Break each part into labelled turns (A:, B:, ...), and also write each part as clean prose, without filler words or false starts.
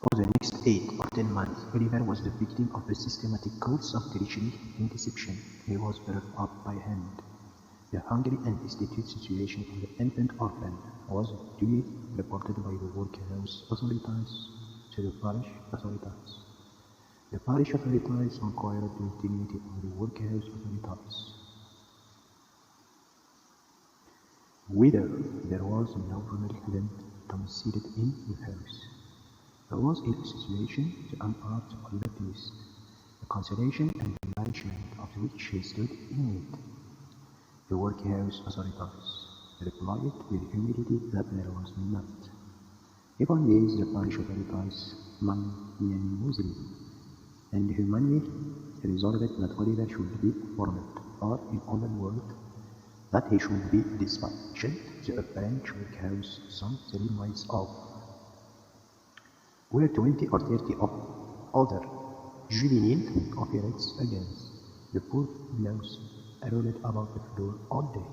A: For the next 8 or 10 months, Oliver was the victim of a systematic course of treachery and deception. He was brought up by hand. The hungry and destitute situation of the infant orphan was duly reported by the workhouse authorities to the parish authorities. The parish authorities inquired the integrity of the workhouse authorities, whether there was no family event domiciled in the house. There was in a situation to impart Oliver Twist, the consolation and nourishment of which he stood in need. The workhouse authorities replied with humility that there was not. Upon this, the parish authorities magnanimously and humanly resolved that Oliver should be formed, or in other words, that he should be dispatched to a branch workhouse some 3 miles off, where 20 or 30 of other juvenile operates against the poor louse rolled about the floor all day,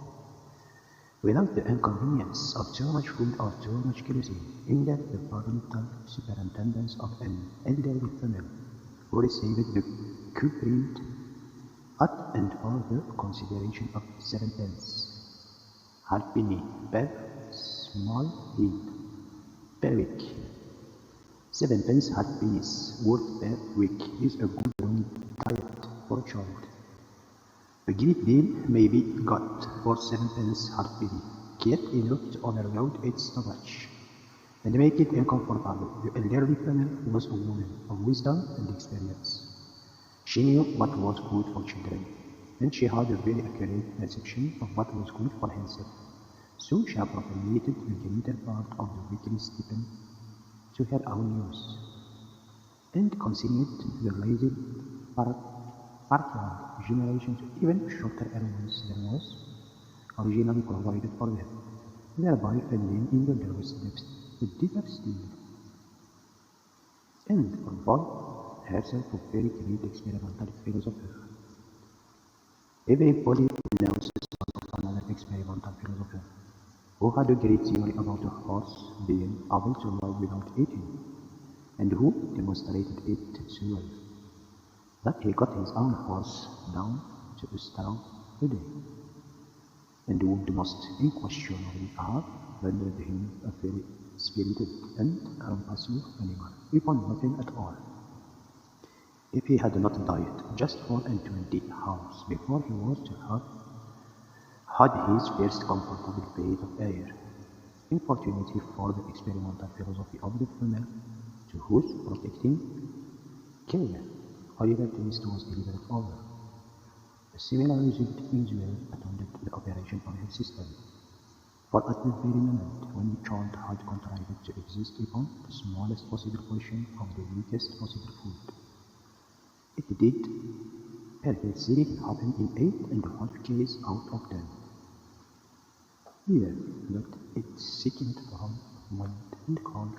A: without the inconvenience of too much food or too much kerosene, under the parental superintendence of an elderly family, who received the current at and for the consideration of 7 pence, halfpenny per small head per week. 7 pence halfpennies worth per week is a good round diet for a child. A great deal may be got for 7 pence halfpenny, yet enough to overload its stomach and make it uncomfortable. The elderly family was a woman of wisdom and experience. She knew what was good for children, and she had a very accurate perception of what was good for herself. So she appropriated the greater part of the weekly stipend to her own use, and consigned the lazy partial generation to even shorter allowance than was originally provided for them, thereby filling in the lowest depths with deeper still, and provide herself a very great experimental philosopher. Everybody knows the story of another experimental philosopher who had a great theory about a horse being able to lie without eating, and who demonstrated it so well that he got his own horse down to a straw a day, and would most unquestionably have rendered him a very spirited and impassive animal, upon nothing at all, if he had not died just 24 hours before he was to have had his first comfortable breath of air. Unfortunately for the experimental philosophy of the female, to whose protecting care Oliver Twist was delivered over, a similar result usually attended the operation on her system. For at the very moment when the child had contrived to exist upon the smallest possible portion of the weakest possible food, it did perversely happen in 8.5 cases out of 10. Either that it sickened from wind and cold,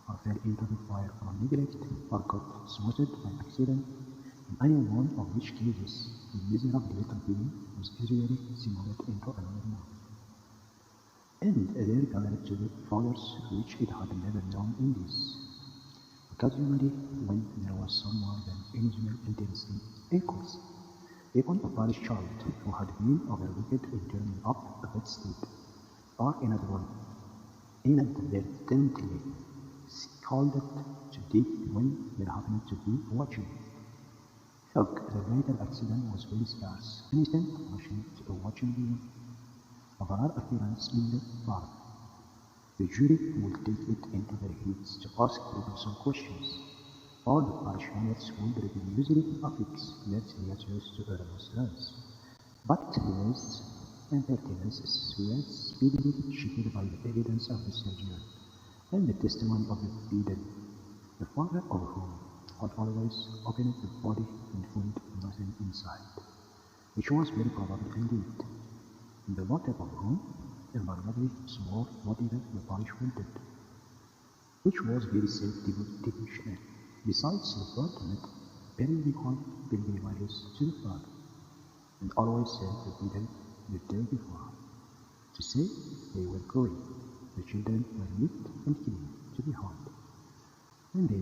A: or fell into the fire from neglect, or got smothered by accident, in any one of which cases the miserable little being was usually simulated into another one, and there gathered to the fathers which it had never known in this. Occasionally, when there was some more than usual intensity in course, even a parish child who had been overlooked in turning up a bedstead, or inadvertently scalded to death when there happened to be watching, felt the greater accident was very scarce. Instant motion to a watching being of rare appearance in the farm. The jury will take it into their heads to ask some questions, or the parishioners would religiously affix their signatures to a remonstrance. But this impertinence was speedily checked by the evidence of the surgeon and the testimony of the pedant, the father of whom had always opened the body and found nothing inside, which was very probable indeed, and the latter of whom invariably swore whatever the parish wanted, which was very self-devotional. Besides, the third met periodical pilgrimages to the father, and always said the pedant the day before, to say they were going. The children were neat and clean to behold, and they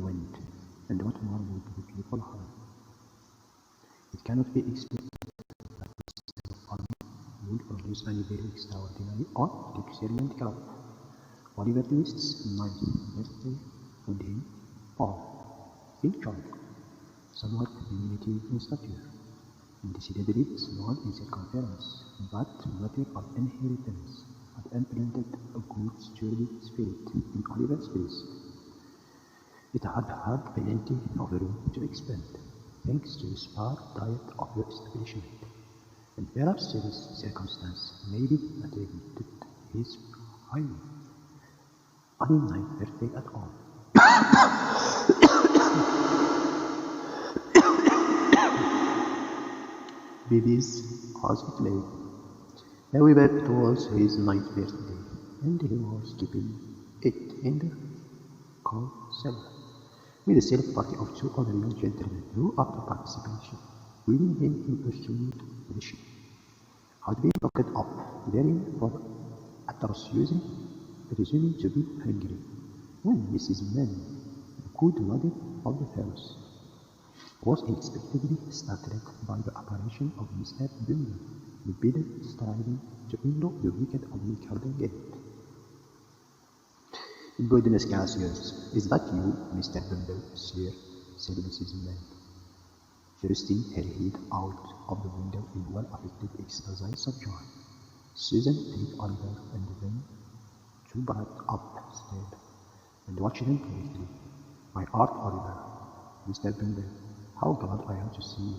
A: cannot be expected would produce any very extraordinary or luxuriant crop. Oliver Twist's ninth birthday found him Paul, a child, somewhat diminutive in stature, and decidedly small in circumference, but matter of inheritance had implanted a good sturdy spirit in Oliver's breast. It had had plenty of room to expand, thanks to the sparse diet of the establishment, and perhaps this circumstance maybe attributed his highly any ninth birthday at all. Babies, as it may. However, it was his ninth birthday, and he was keeping it in the coal cellar, with a select party of two other young gentlemen who, after participation, leading him in pursuit of the ship, had been locked up therein for atrociously presuming to be hungry, when Mrs. Mann, the good mother of the house, was unexpectedly startled by the apparition of Mr. Bumble, the bidder striving to undo the wicked ugly garden gate. "Goodness gracious, is that you, Mr. Bumble, sir?" said Mrs. Mann, thrusting her head out of the window in well-affected exercise of joy. Susan took Oliver and then two brought upstairs, and watched them carefully. "My art, Oliver, Mr. Bumble, how glad I am to see you,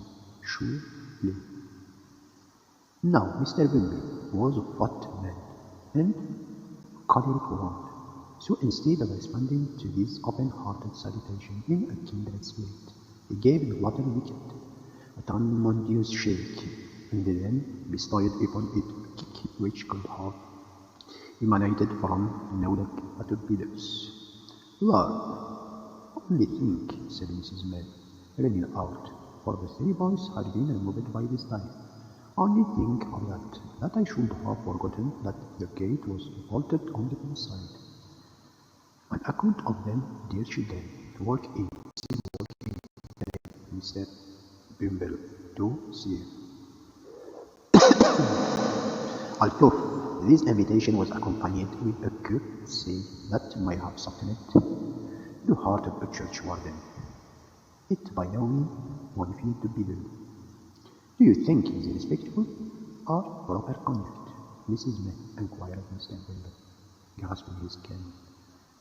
A: surely." Now, Mr. Bumble was a fat man, and choleric one, so instead of responding to this open-hearted salutation in a kindred spirit, he gave the latter wicket a tremendous shake, and then bestowed upon it a kick which could have emanated from no but bidders. "Lord, only think," said Mrs. Mann, running out, for the three boys had been removed by this time. "Only think of that I should have forgotten that the gate was bolted on the inside. On account of them, dear children, walk in, Mr. Bumble, do see." Although this invitation was accompanied with a courtesy that might have softened the heart of a churchwarden, it by no means modified the bidder. "Do you think it is respectful or proper conduct, Mrs. Mann," inquired Mr. Bumble, grasping his cane,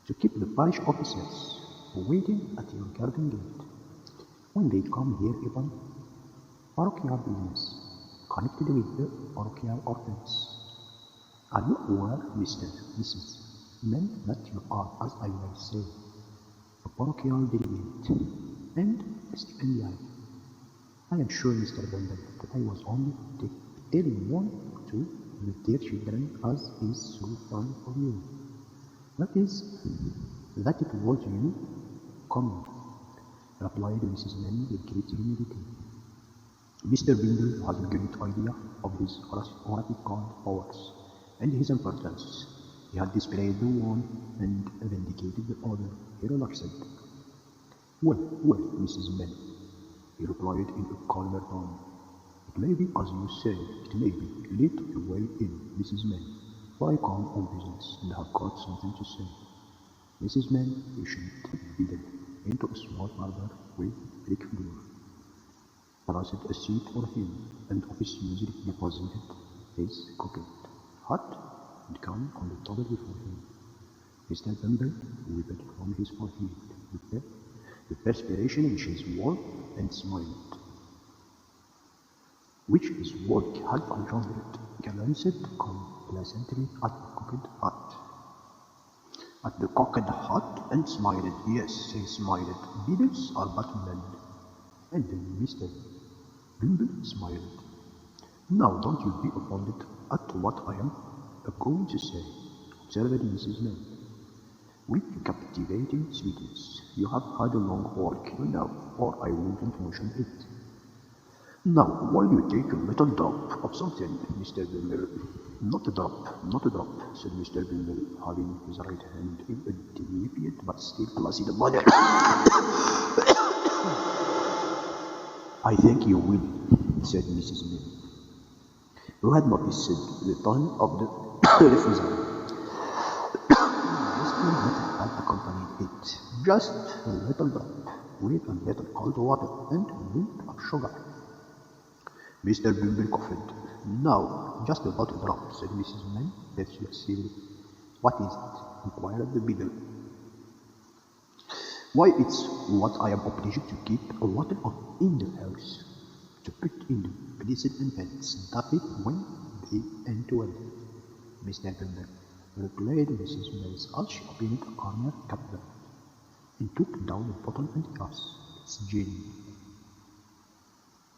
A: "to keep the parish officers waiting at your garden gate, when they come here upon parochial business, connected with the parochial ordinance? Are you aware, Mrs. Mann, that you are, as I may say, a parochial delegate, and a stipendiary? I am sure, Mr. Bumble, that I was only telling one or two of the dear children as is so fond of you. That it was you coming," replied Mrs. Mann with great humility. Mr. Bumble has a great idea of his oratorical powers and his importance. He had displayed the one and vindicated the other. He relaxed. Well, Mrs. Mann," he replied in a calmer tone. "It may be as you say, it may be. Let the way in, Mrs. Mann, for I come on business and have got something to say." Mrs. Mann ushered the bidder into a small parlour with brick floor, placed a seat for him, and officiously deposited his cocked hat and gun on the table before him. Mr. Bumble wiped from his forehead the perspiration which his work and smiled, which his work had engendered, glanced complacently at the cocked hat and smiled. Yes, he smiled. Bidders are but men. And Mr. Bumble smiled. "Now don't you be offended at what I am going to say," observed Mrs. Mann, with captivating sweetness. "You have had a long walk, you know, or I wouldn't mention it. Now, will you take a little drop of something, Mr. Bumble?" Not a drop," said Mr. Bumble, having his right hand in a delicate but still placid manner. I think you will, said Mrs. Mill, who had noticed the tone of the refusal. Mr. Mill had accompanied it, just a little drop, with a little cold water and a bit of sugar. Mr. Bimble coughed. "No, just a little drop," said Mrs. Mill persuasively. "What is it?" inquired the beadle. "Why, it's what I am obliged to keep a water of in the house, to put in the blessed infants, tap it when they enter," Mr. Bimble replied Mrs. Mills as she opened a corner cupboard and took down a bottle and glass. "It's gin."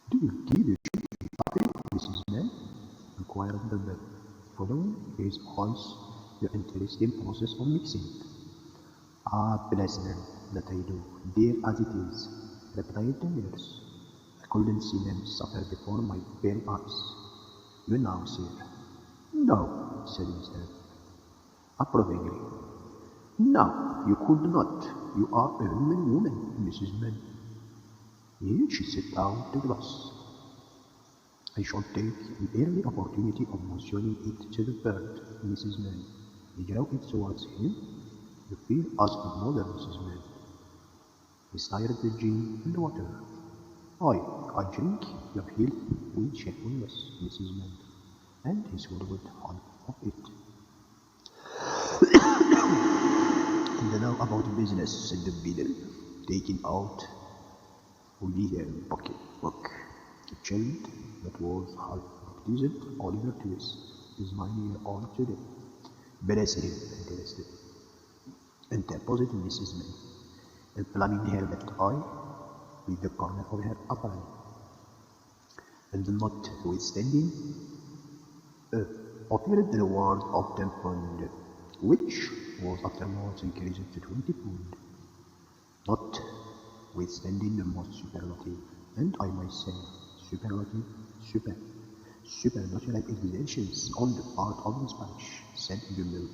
A: "Do you give the children coffee, Mrs. Mill?" inquired Bimble, following his voice the interesting process of mixing. "Ah, bless them, that I do, dear as it is," replied the nurse. "I couldn't see them suffer before my bare eyes. You know, sir." "No," said Mr. approvingly. "No, you could not. You are a human woman, Mrs. Mill." Here she set down the glass. "I shall take the early opportunity of mentioning it to the bird, Mrs. Mill." He drew it towards him. "You feel as a mother, Mrs. Mill." He stirred the gin and water. I drink your health with cheerfulness, Mrs. Mill," and he swallowed half of it. "And now about business," said the beadle, taking out a leather pocketbook. The child that was half baptized Oliver Twist is 9 years old today. "Bless him," interposed Mrs. Mill, plumbing her left eye with the corner of her apron, and notwithstanding offered the reward of £10, which was afterwards increased to £20, notwithstanding the most superlative, and I might say supernatural exertions on the part of the Spanish, said Bimble.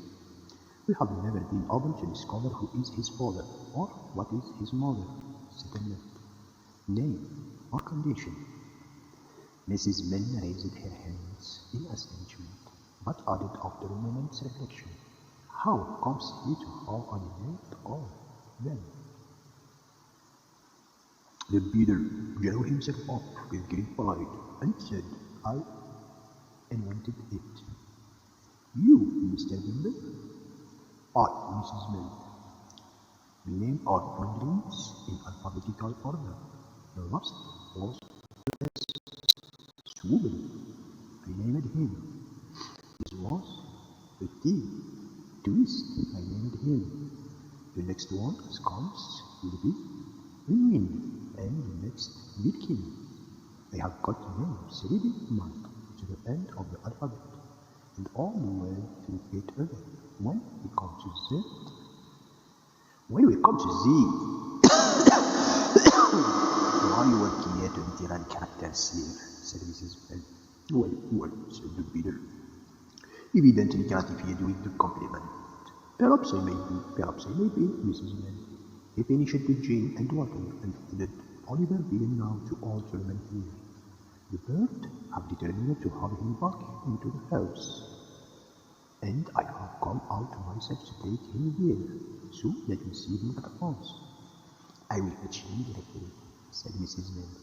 A: "We have never been able to discover who is his father, or what is his mother, settlement, name, or condition." Mrs. Mill raised her hands in astonishment, but added after a moment's reflection, "How comes he to have animate all them?" The beadle drew himself up with great pride and said, "I invented it." "You, Mr. Bimble?" "I, Mrs. Mill. We named our foundlings in alphabetical order. The last was Ch2Vol. I named him. This was the Twist. I named him. The next one comes will be Win, and the next Bitkin. I have got names ready marked to the end of the alphabet, and all the way to the gate over. When we come to Z, why are you working here to literary characters here?" said Mrs. Bell. Well, said the beadle, evidently gratified with the compliment. Perhaps I may be, Mrs. Bell." He finished the gin and water and handed Oliver Bean now to all children here. "The bird have determined to have him back into the house, and I have come out myself to take him here, so let me see him at once." "I will fetch him directly," said Mrs. Mill,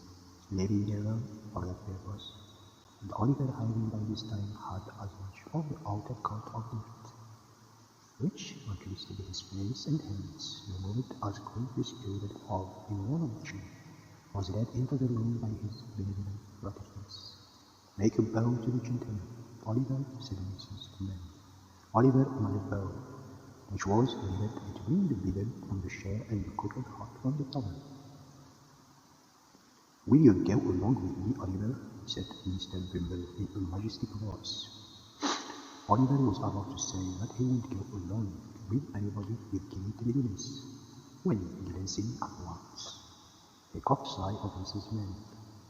A: leaving the room for that purpose, and Oliver having by this time had as much of the outer coat of dirt, which encrusted his face and hands, the moment as Quintus period of involution was led into the room by his benevolent relatives. "Make a bow to the gentleman, Oliver," said Mrs. Mill. Oliver made a bow, which was laid between the beadle from the chair and the cooking hot from the oven. "Will you go along with me, Oliver?" said Mr. Bimble in a majestic voice. Oliver was about to say that he would go along with anybody with great readiness, when, glancing at once, he caught sight of Mrs. Mill,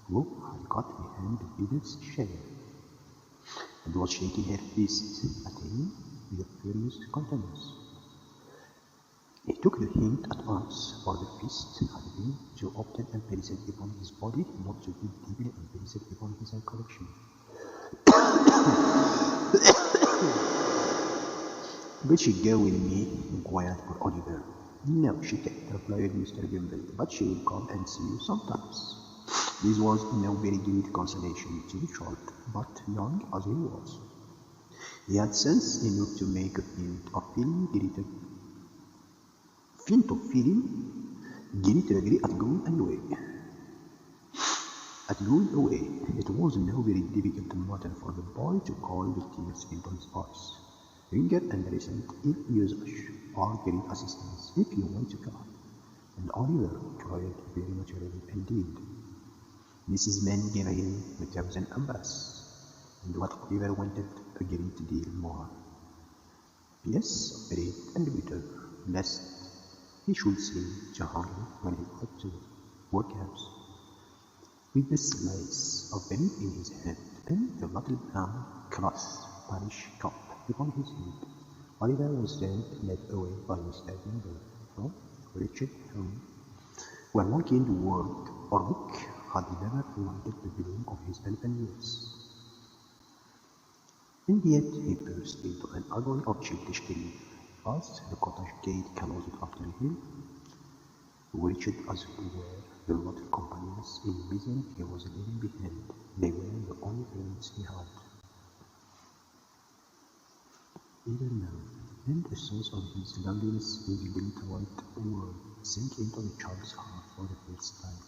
A: who had got behind the beadle's chair, and was shaking her fist at him with a furious countenance. He took the hint at once, for the feast had been so often impressed upon his body, not so deeply impressed upon his recollection. "Will she go with me?" inquired poor Oliver. "No, she can't," replied Mr. Gimble, "but she will come and see you sometimes." This was no very great consolation to the child, but young as he was, he had sense enough to make a feint of feeling greatly at going away. It was no very difficult matter for the boy to call the tears into his eyes. Ringer and recent ill usage are great assistants if you want to cry, and Oliver cried very naturally indeed. Mrs. Mann gave him 1,000 umbrellas, and what Oliver wanted a great deal more. Yes, bread and butter, lest he should seem too hungry when he got to the workhouse. With the slice of bread in his hand and the little brown cloth parish cup upon his head, Oliver was then led away by Mr. Gimble from Richard home, where one kind word or look had never reminded the beginning of his elephant years. And yet he burst into an agony of childish grief as the cottage gate closed after him. Wretched as were the little companions in misery he was leaving behind, they were the only friends he had. Even now, and a sense of his loneliness in the great white world sank into the child's heart for the first time.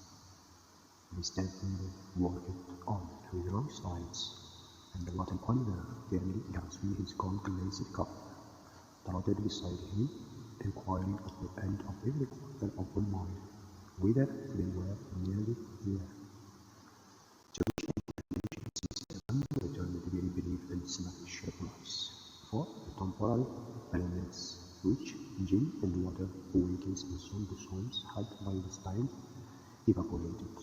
A: Mr. Gimble walked on with long strides, and the little Oliver, barely grasping his gold glazed cup, trotted beside him, inquiring at the end of every quarter of a mile whether they were nearly there. To which Mr. Gimble returned very brief and sluggish replies, for the temporary elements which gin and water, wakens and sombre souls had by this time evaporated,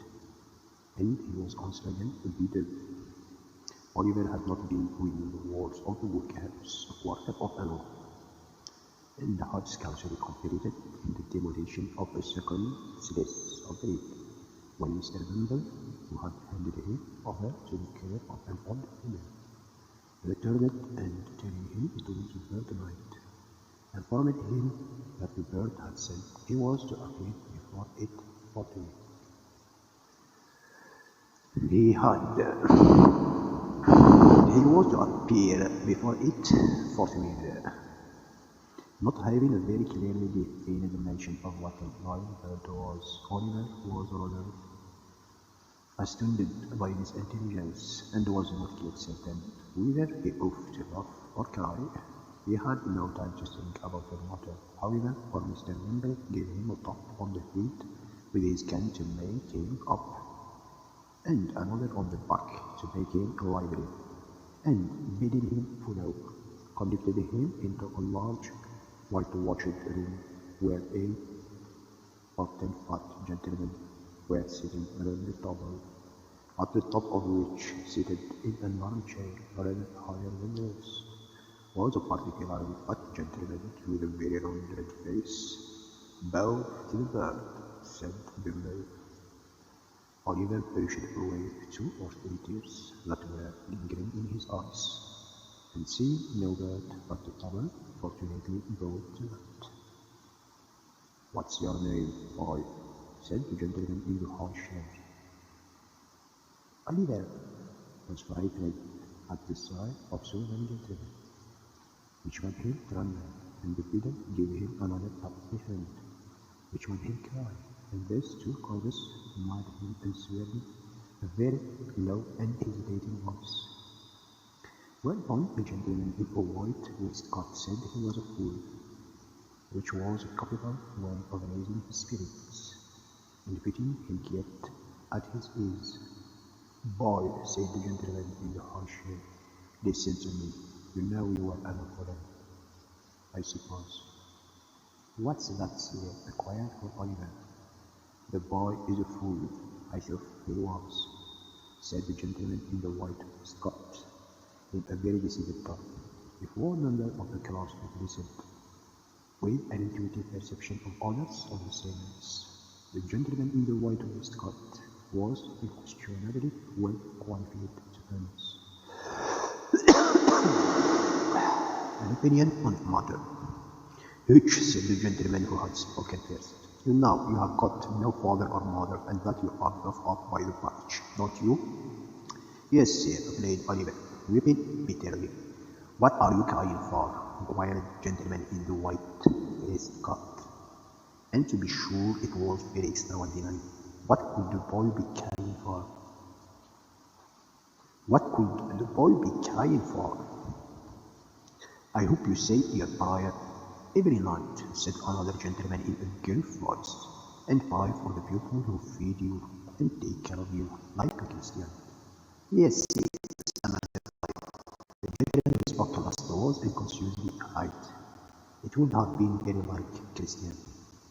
A: and he was once again beaten. Oliver had not been within the walls of the workhouse a quarter of an hour, and had scarcely completed the demolition of a second slice of bread, when Mr. Gimble, who had handed him over to the care of an old woman, returned and telling him it was the bird night, informed him that the bird had said he was to appear before it forthwith. He was to appear before it forthwith, not having a very clearly defined mention of what a blind bird was. Oliver was rather astounded by this intelligence, and was not yet certain whether he ought to laugh or cry. He had no time to think about the matter, however, for Mr. Gimble gave him a tap on the head with his cane to make him up, and another on the back to make him lively, and bidding him follow, conducted him into a large whitewashed room where 8 or 10 fat gentlemen were sitting around the table, at the top of which, seated in an armchair rather higher than theirs, was a particularly fat gentleman with a very round red face. "Bow to the bird," said Gimble. Oliver pushed away 2 or 3 tears that were lingering in his eyes, and seeing no bird but the table, fortunately brought to light. "What's your name, boy?" said the gentleman in the high chair. Oliver was frightened at the sight of so many gentlemen, which made him tremble, and the fiddle gave him another tap behind, which made him cry, and these 2 causes made him answer in a very low and hesitating voice. Whereupon a gentleman in a white waistcoat said he was a fool, which was a capital way of raising his spirits, and putting him quite at his ease. "Boy," said the gentleman in the high chair, "listen to me. You know you are an fool, I suppose." "What's that, sir?" inquired Oliver. "The boy is a fool. I thought he was," said the gentleman in the white waistcoat, in a very decided tone. If one member of the class had listened, with an intuitive perception of others of the same race. The gentleman in the white waistcoat was unquestionably well qualified to pronounce an opinion on the matter. "Which," said the gentleman who had spoken first, "you know you have got no father or mother, and that you are brought up by the parish, don't you?" "Yes, sir," replied Oliver, weeping bitterly. "What are you crying for?" inquired the gentleman in the white waistcoat. And to be sure, it was very extraordinary. What could the boy be crying for? What could the boy be crying for? "I hope you say your prayer every night," said another gentleman in a gruff voice, "and pray for the people who feed you and take care of you like a Christian." "Yes, yes," the gentleman who spoke last was a confusedly eyed. It would have been very like Christian,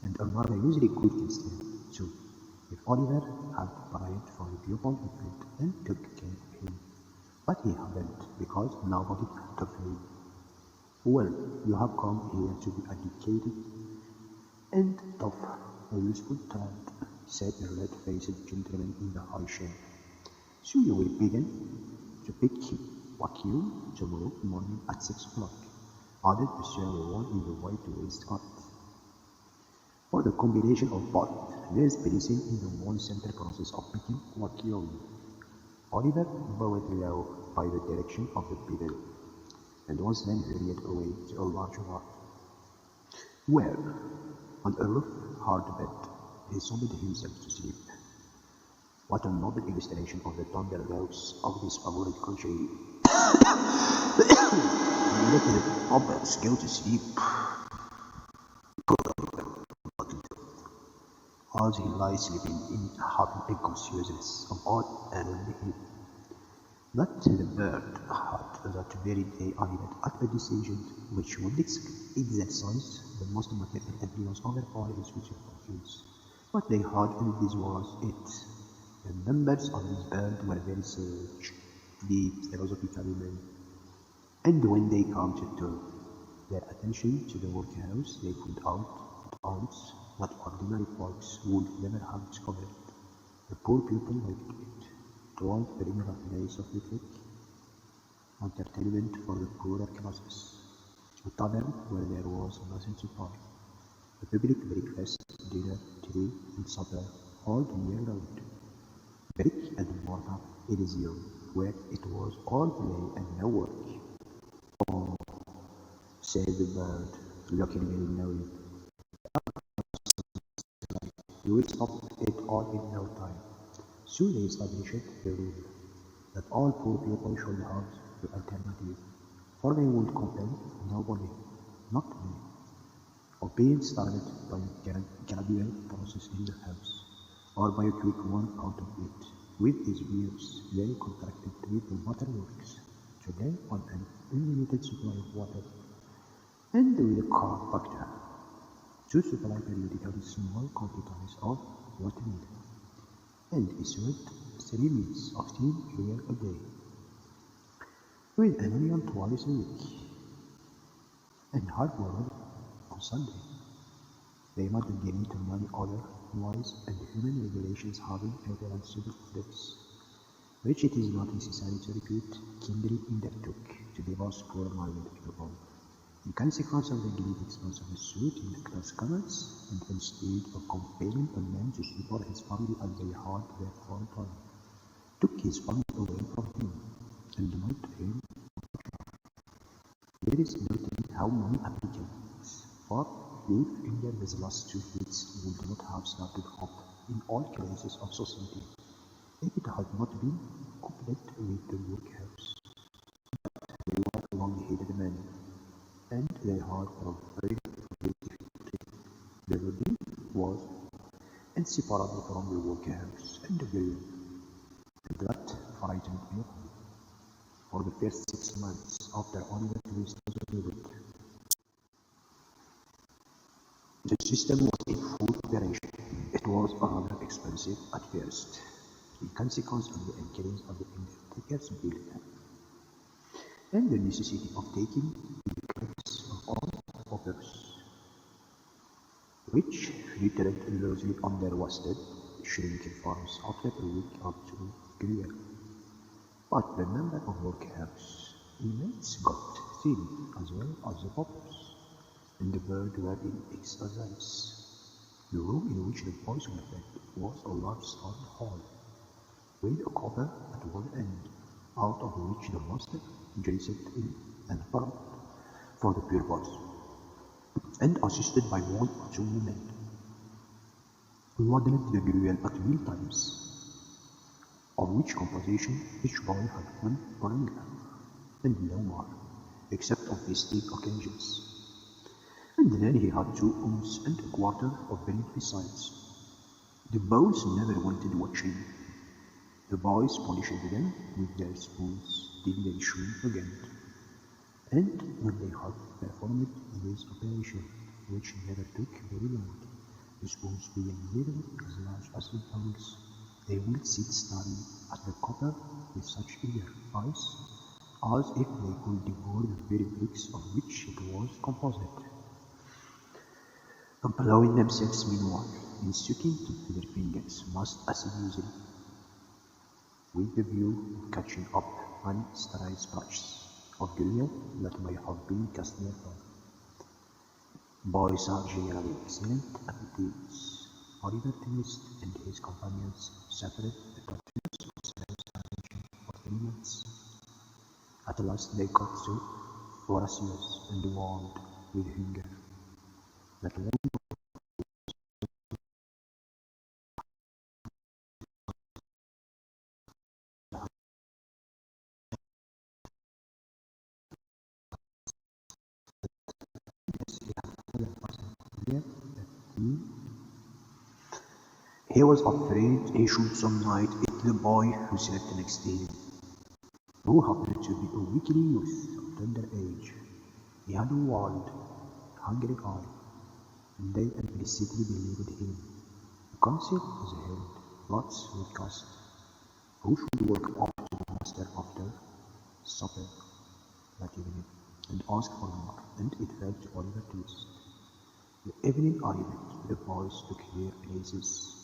A: and a rather usually good Christian, too, if Oliver had prayed for the pupil he fed and took care of him. But he hadn't, because nobody thought of him. "Well, you have come here to be educated and tough, a useful trade," said the red-faced gentleman in the high chair. "So you will begin to pick vacuum tomorrow morning at 6 o'clock, added the surly one in the white waistcoat. "For the combination of both, there is blessing in the one simple process of picking vacuum." Oliver bowed low by the direction of the people, and was then hurried away to a large ward, where, on a rough, hard bed, he sobbed himself to sleep. What a noble illustration of the tender laws of this favorite country! "Let the robbers go to sleep," as he lay sleeping in happy unconsciousness of all around him. But the bird had that very day arrived at a decision which would exercise the most material influence over all his future fortunes. What they had, and this was it. The members of this bird were very sage, deep, philosophical men, and when they came to turn their attention to the workhouse, they found out at once what ordinary folks would never have discovered. The poor people liked it. It was a regular place of public entertainment for the poorer classes, a tavern where there was nothing to buy, a public breakfast, dinner, tea, and supper all the year round, brick and mortar Elysium, where it was all play and no work. "Oh," said the bird, looking very knowing, "you will stop it all in no time." So they established the rule that all poor people should have the alternative, for they would compel nobody, not me, of being started by a gradual process in the house, or by a quick one out of it, with his ears very contracted with the waterworks, to live on an unlimited supply of water, and with a car factor, to supply periodically small quantities of water needed, and issued 3 meals of steam here a day, with an onion twice a week, and hard-boiled on Sunday. They might get into many other wise and human regulations having reprehensible effects, which it is not necessary to repeat. Kindly undertook to divorce poor-minded people, in consequence of the great expense of a suit in the close commons, and instead of compelling a man to support his family as they had their own time, took his family away from him, and denied him. There is no telling how many applicants for leave under these last 2 weeks would not have started up in all classes of society, if it had not been coupled with the workhouse. They were long-headed men, and they had a very great difficulty. The routine was inseparable from the workhouse and the grill, and that frightened me. For the first 6 months after Oliver Twist was delivered, the system was in full operation. It was rather expensive at first, in consequence of the increase of the undertaker's bill, and the necessity of taking the credits of all offers. which fluttered loosely under Worsted shrinking farms after a week up to Gruyere. But the number of workhouse inmates got thin as well as the poppers, and the birds were in exercise. The room in which the boys were fed was a large stone hall, with a copper at one end, out of which the master gazed in and front for the pupils, and assisted by one or two women, who waddled the Gruyere at meal times, of which composition each boy had one porringer, and no more, except on festive occasions. And then he had 2 ounces and a quarter of bread besides. The boys never wanted watching. The boys polished them with their spoons till they shrunk again. And when they had performed this operation, which never took very long, the spoons being nearly as large as the tongues, they would sit staring at the copper with such eager eyes, as if they could devour the very bricks of which it was composed, employing themselves meanwhile in sucking their fingers most assiduously, with the view of catching up any stray splotches of Gruyere that may have been cast therefrom. Boys are generally excellent at this. Oliver Twist and his companions suffered the tortures of starvation for 3 months. At last they got so voracious and wild with hunger that one day he was afraid he should some night eat the boy who slept next to him, who happened to be a weakly youth of tender age. He had a wild, hungry eye, and they implicitly believed him. The council was held, lots were cast, who should walk up to the master after supper that evening, and ask for more, and it fell to Oliver Twist. The evening arrived, the boys took their places.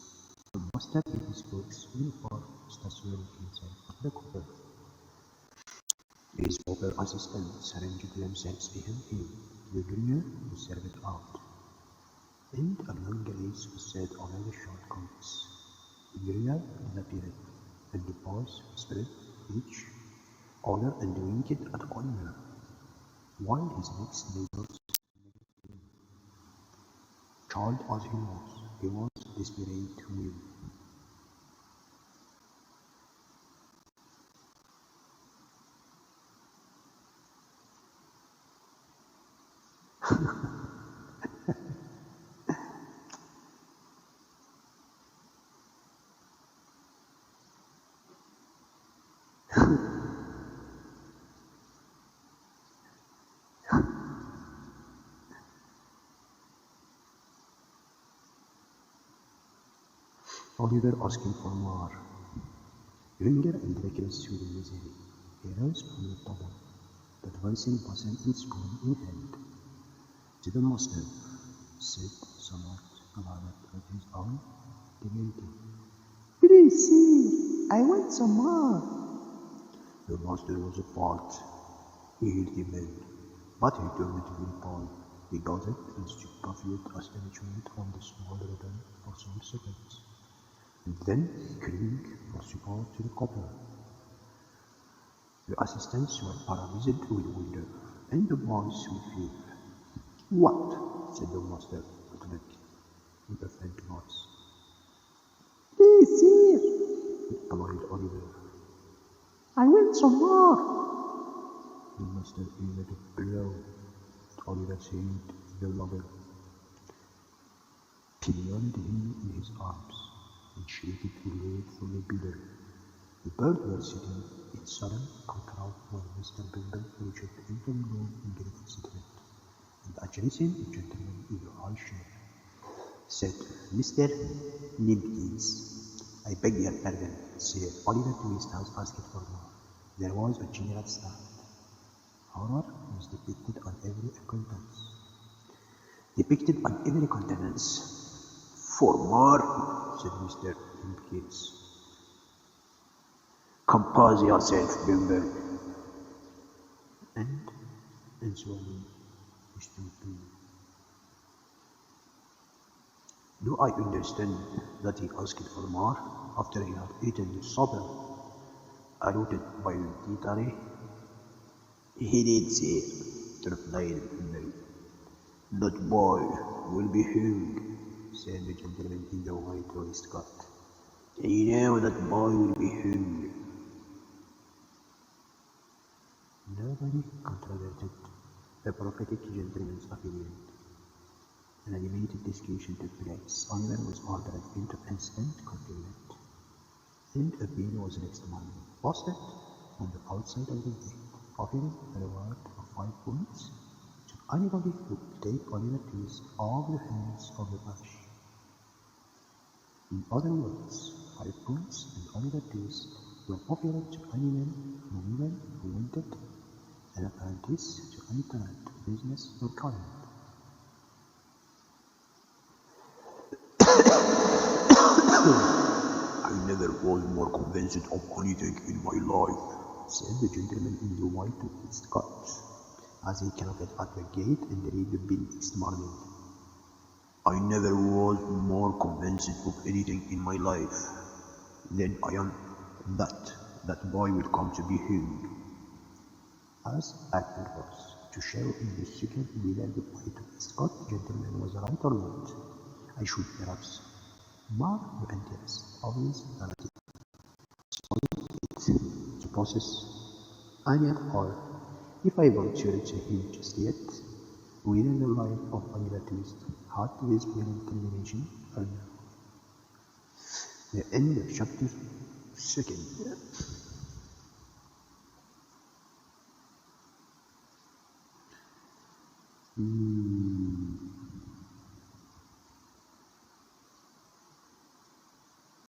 A: The master in his books uniform stationed himself at the copper. His other assistants arranged themselves behind him. The Gruyere was served out, and a long race was set over the short coats. The Gruyere disappeared, and the boys whispered each other and winked at Oliver, while his next neighbors, child as he was desperate with. Oliver asking for more. Hunger and reckless with misery. He rose from the table, advancing basin and spoon in hand. To the master, said somewhat alarmed at his own temerity. Please, sir, I want some more. The master was appalled. He held him in, but he turned very pale. He gathered in stupefied astonishment on the small ribbon for some seconds, and then clinging for support to the copper. The assistants were paralyzed with wonder, and the boys with fear. What? Said the master at length, with a faint voice. Please, sir, replied Oliver. I want some more. The master aimed a blow at Oliver's head with the lobber, pinioned him in his arms, and shrieked aloud from the below. The birds were sitting in sudden control when Mr. Bimble reached into the room in great excitement, and addressing a gentleman in a high chair, said, Mr. Nimpkins, I beg your pardon, sir. Oliver Twist has asked for more. There was a general start. Horror was depicted on every countenance. depicted on every countenance. "For more," said Mr. Hopkins. "Compose yourself, Bimble." And so on. Mr. Hopkins. "Do I understand that he asked for more after he had eaten the supper allotted by the dietary?" "He did, sir," replied Bimble. "That boy will be hanged," said the gentleman in the white waistcoat. "You know that boy will be hanged." Nobody controverted the prophetic gentleman's opinion. An animated discussion took place. Oliver was ordered into instant confinement, and a bill was next morning posted on the outside of the gate, offering a reward of 5 pounds to anybody who could take Oliver Twist off the hands of the parish. In other words, 5 pounds and Oliver Twist were offered to any man or woman who wanted an apprentice to any talent, business, or calling. "I never was more convinced of anything in my life," said the gentleman in the white waistcoat, as he knocked at the gate and read the bill next morning. "I never was more convinced of anything in my life than I am that boy will come to be hanged." As a purpose to show in the second whether the white waistcoat gentleman was right or not, I should perhaps mark the interest of his narrative, to possess any or if I venture to hint just yet whether the life of Oliver Twist had this violent termination or no. The end of chapter 2.